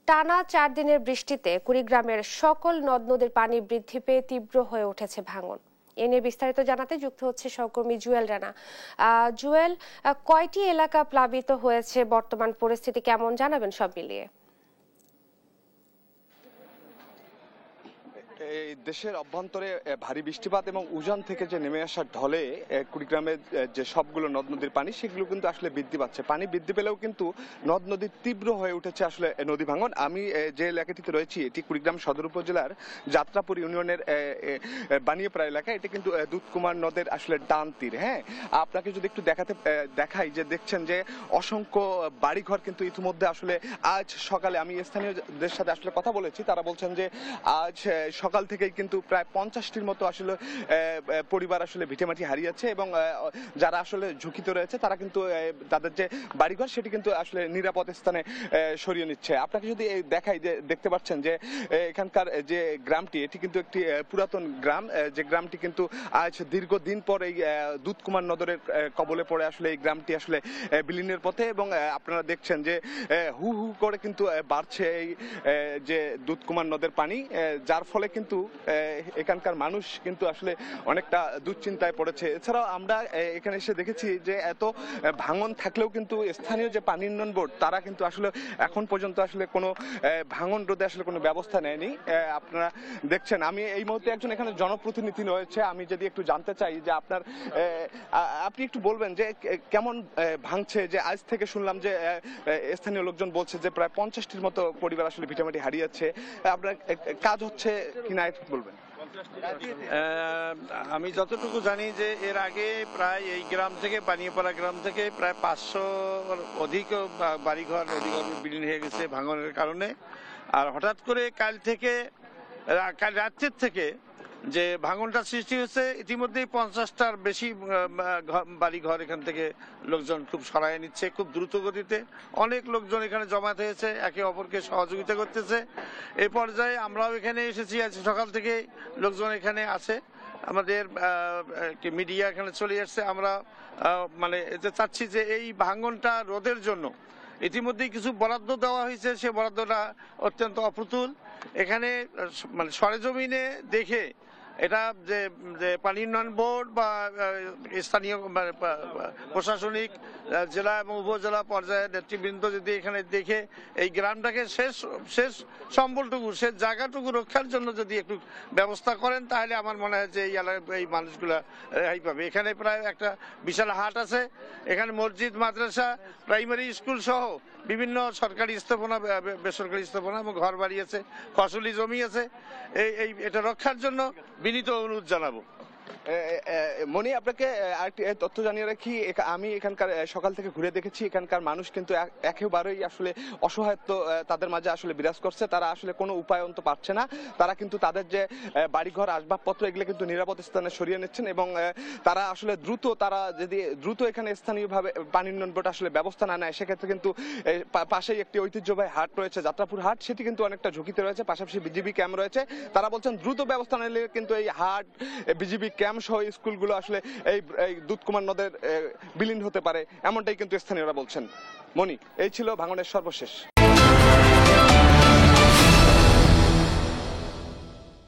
টানা ৪ দিনের বৃষ্টিতে কুড়িগ্রামের সকল নদ নদীর পানি বৃদ্ধি পেয়ে তীব্র হয়ে উঠেছে ভাঙন। এ নিয়ে বিস্তারিত জানাতে যুক্ত হচ্ছে সহকর্মী জুয়েল রানা। জুয়েল, কয়টি এলাকা প্লাবিত হয়েছে, বর্তমান পরিস্থিতি কেমন জানাবেন সব মিলিয়ে? এই দেশের অভ্যন্তরে ভারী বৃষ্টিপাত এবং উজান থেকে যে নেমে আসার ঢলে কুড়িগ্রামের যে সবগুলো নদ নদীর পানি সেগুলো কিন্তু আসলে বৃদ্ধি পাচ্ছে। পানি বৃদ্ধি পেলেও কিন্তু নদ নদী তীব্র হয়ে উঠেছে আসলে নদী ভাঙন। আমি যে এলাকাটিতে রয়েছি এটি কুড়িগ্রাম সদর উপজেলার যাত্রাপুর ইউনিয়নের বানিয়াপাড়া এলাকা। এটি কিন্তু দুধকুমার নদের আসলে ডান তীর। হ্যাঁ, আপনাকে যদি একটু দেখাই যে দেখছেন যে অসংখ্য বাড়িঘর কিন্তু ইতিমধ্যে আসলে আজ সকালে, আমি স্থানীয়দের সাথে আসলে কথা বলেছি, তারা বলছেন যে আজ সকাল থেকেই কিন্তু প্রায় 50টির মতো আসলে পরিবার আসলে ভিটেমাটি হারিয়েছে এবং যারা আসলে ঝুঁকিতে রয়েছে তারা কিন্তু তাদের যে বাড়িঘর সেটি কিন্তু আসলে নিরাপদ স্থানে সরিয়ে নিচ্ছে। আপনাকে যদি দেখাই যে দেখতে পাচ্ছেন যে এখানকার যে গ্রামটি, এটি কিন্তু একটি পুরাতন গ্রাম, যে গ্রামটি কিন্তু আজ দীর্ঘদিন পর এই দুধকুমার নদরের কবলে পড়ে আসলে এই গ্রামটি আসলে বিলীনের পথে। এবং আপনারা দেখছেন যে হু হু করে কিন্তু বাড়ছে এই যে দুধকুমার নদের পানি, যার ফলে কিন্তু এখানকার মানুষ কিন্তু আসলে অনেকটা দুশ্চিন্তায় পড়েছে। এছাড়াও আমরা এখানে এসে দেখেছি যে এত ভাঙন থাকলেও কিন্তু স্থানীয় যে পানি উন্নয়ন বোর্ড তারা কিন্তু আসলে এখন পর্যন্ত আসলে কোনো ভাঙন রোধে আসলে কোনো ব্যবস্থা নেয়নি। আপনারা দেখছেন আমি এই মুহূর্তে একজন এখানে জনপ্রতিনিধি রয়েছে, আমি যদি একটু জানতে চাই যে আপনি একটু বলবেন যে কেমন ভাঙছে। যে আজ থেকে শুনলাম যে স্থানীয় লোকজন বলছে যে প্রায় 50টির মতো পরিবার আসলে ভিটামাটি হারিয়েছে। আপনার কাজ হচ্ছে কিনা একটু বলবেন? আমি যতটুকু জানি যে এর আগে প্রায় এই গ্রাম থেকে, বানিয়াপাড়া গ্রাম থেকে প্রায় 500 অধিক বাড়িঘর বিলীন হয়ে গেছে ভাঙনের কারণে। আর হঠাৎ করে কাল রাত্রের থেকে যে ভাঙনটা সৃষ্টি হয়েছে, ইতিমধ্যেই 50টার বেশি বাড়িঘর এখান থেকে লোকজন খুব সরায় নিচ্ছে খুব দ্রুত গতিতে। অনেক লোকজন এখানে জমায়েত হয়েছে, একে অপরকে সহযোগিতা করতেছে। এই পর্যায়ে আমরাও এখানে এসেছি, আজ সকাল থেকে লোকজন এখানে আছে, আমাদের মিডিয়া এখানে চলে আসছে। আমরা মানে এতে চাচ্ছি যে এই ভাঙনটা রোধের জন্য ইতিমধ্যেই কিছু বরাদ্দ দেওয়া হয়েছে, সে বরাদ্দটা অত্যন্ত অপ্রতুল। এখানে মানে সরেজমিনে দেখে এটা যে পানি উন্নয়ন বোর্ড বা স্থানীয় প্রশাসনিক জেলা এবং উপজেলা পর্যায়ের নেতৃবৃন্দ যদি এখানে দেখে এই গ্রামটাকে শেষ সম্বলটুকু, শেষ জায়গাটুকু রক্ষার জন্য যদি একটু ব্যবস্থা করেন, তাহলে আমার মনে হয় যে এই মানুষগুলা রেহাই পাবে। এখানে প্রায় একটা বিশাল হাট আছে, এখানে মসজিদ, মাদ্রাসা, প্রাইমারি স্কুল সহ বিভিন্ন সরকারি স্থাপনা, বেসরকারি স্থাপনা এবং ঘর বাড়ি আছে, ফসলি জমি আছে। এটা রক্ষার জন্য বিনীত অনুরোধ জানাবো। মনি, আপনাকে আরেকটি তথ্য জানিয়ে রাখি, আমি এখানকার সকাল থেকে ঘুরে দেখেছি এখানকার মানুষ কিন্তু একেবারেই আসলে অসহায়ত্ব তাদের মাঝে আসলে বিরাজ করছে। তারা আসলে কোনো উপায়ন্ত পাচ্ছে না। তারা কিন্তু তাদের যে বাড়িঘর, আসবাবপত্র এগুলো কিন্তু নিরাপদ স্থানে সরিয়ে নিচ্ছেন এবং তারা আসলে যদি দ্রুত এখানে স্থানীয়ভাবে পানি উন্নয়ন বোর্ড আসলে ব্যবস্থা না নেয়, সেক্ষেত্রে কিন্তু পাশেই একটি ঐতিহ্যবাহী হাট রয়েছে, যাত্রাপুর হাট, সেটি কিন্তু অনেকটা ঝুঁকিতে রয়েছে। পাশাপাশি বিজিবি ক্যাম্প রয়েছে। তারা বলছেন দ্রুত ব্যবস্থা নিলে কিন্তু এই হাট, বিজিবি ক্যাম্প সহ স্কুলগুলো আসলে এই দুধকুমার নদের বিলীন হতে পারে, এমনটাই কিন্তু স্থানীয়রা বলছেন। মনি, এই ছিল ভাঙনের সর্বশেষ।